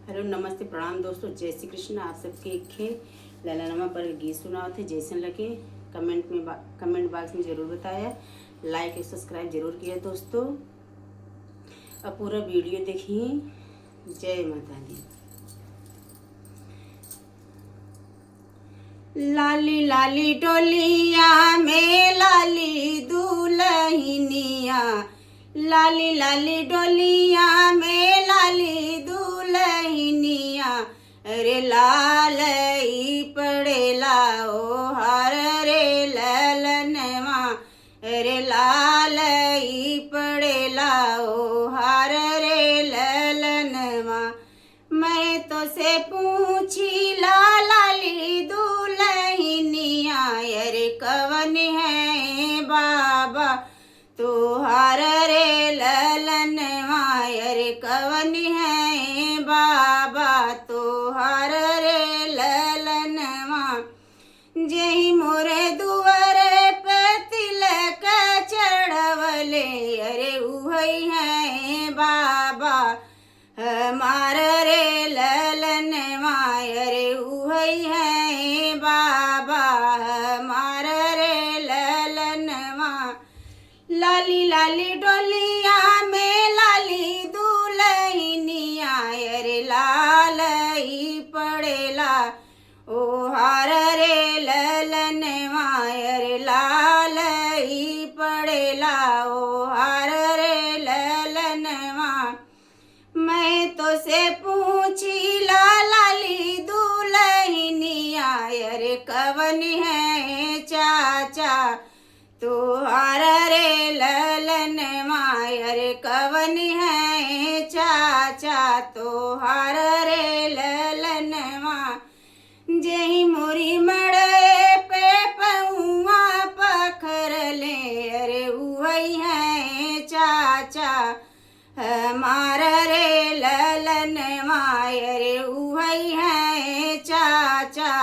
Hello नमस्ते प्रणाम दोस्तों, जय श्री कृष्ण। आप सबके खे ललनमा पर गीत सुनाओ थे। जैसन लगे कमेंट बॉक्स में ज़रूर बताया। लाइक और सब्सक्राइब जरूर किया दोस्तों। अब पूरा वीडियो देखिए। जय माता दी। लाली लाली डोलिया में लाली दुल्हनिया, लाली लाली डोलिया में लाली दुल्हनिया, अरे लाल ई पड़ेला ओ हर रे ललनवा, अरे लाल ई पड़ेला ओ हर रे ललनवा। मैं तो से पूछी लाली दुल्हनिया, अरे कवन है बाबा तुहार रे ललनवा, अरे कवन है बाबा तुहार रे ललनवा। जही मोरे दुआरे पे तिलक चढ़वले, अरे उहई है बाबा हमार रे ललनवा, अरे उहई है बाबा हमार रे ललनवा। लाली लाली डोलिया में लाली दुल्हनिया, अरे लाल ई पड़ेला ओ हार रे ललनवा, अरे लाल ई पड़ेला ओ हार रे ललनवा। मैं तो से पूछी लाली दुल्हनिया, अरे कवन है चाचा तुहार रे ललनवा, अरे कवन है चाचा तुहार रे ललनवा। जही मोरी मड़े पे पहुआ पखर ले, अरे उहई है चाचा हमार रे ललनवा, अरे उहई है चाचा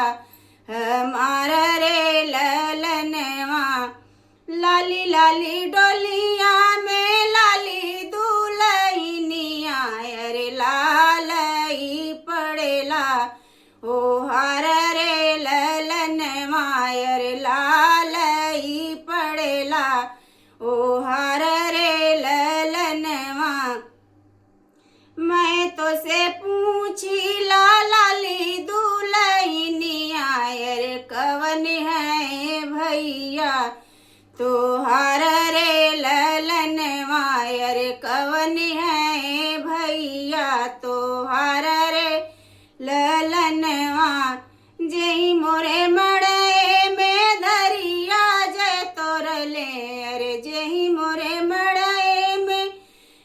हमार रे ललनवा। लाली लाली डोलिया में लाली दुल्हनिया, अरे लाल ई पड़ेला ओ हार रे ललनवा, अरे लाल ई पड़ेला ओ हार रे ललनवा। मैं तो से पूछी लाली दुल्हनिया, अरे कवन है भैया तुहार रे ललनवा, अरे कवन है भैया तुहार रे ललनवा। जही मोरे मड़े में धरिया जय तोरले, अरे जही मोरे मड़े में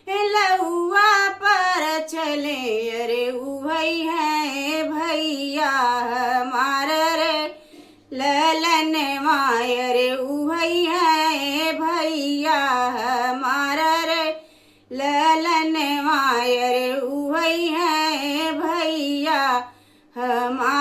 लहुआ पर चले, अरे उहई है भैया हमार रे ललनवा, अरे उहई है भैया हमार रे ललनवा, अरे उहई है भैया हमार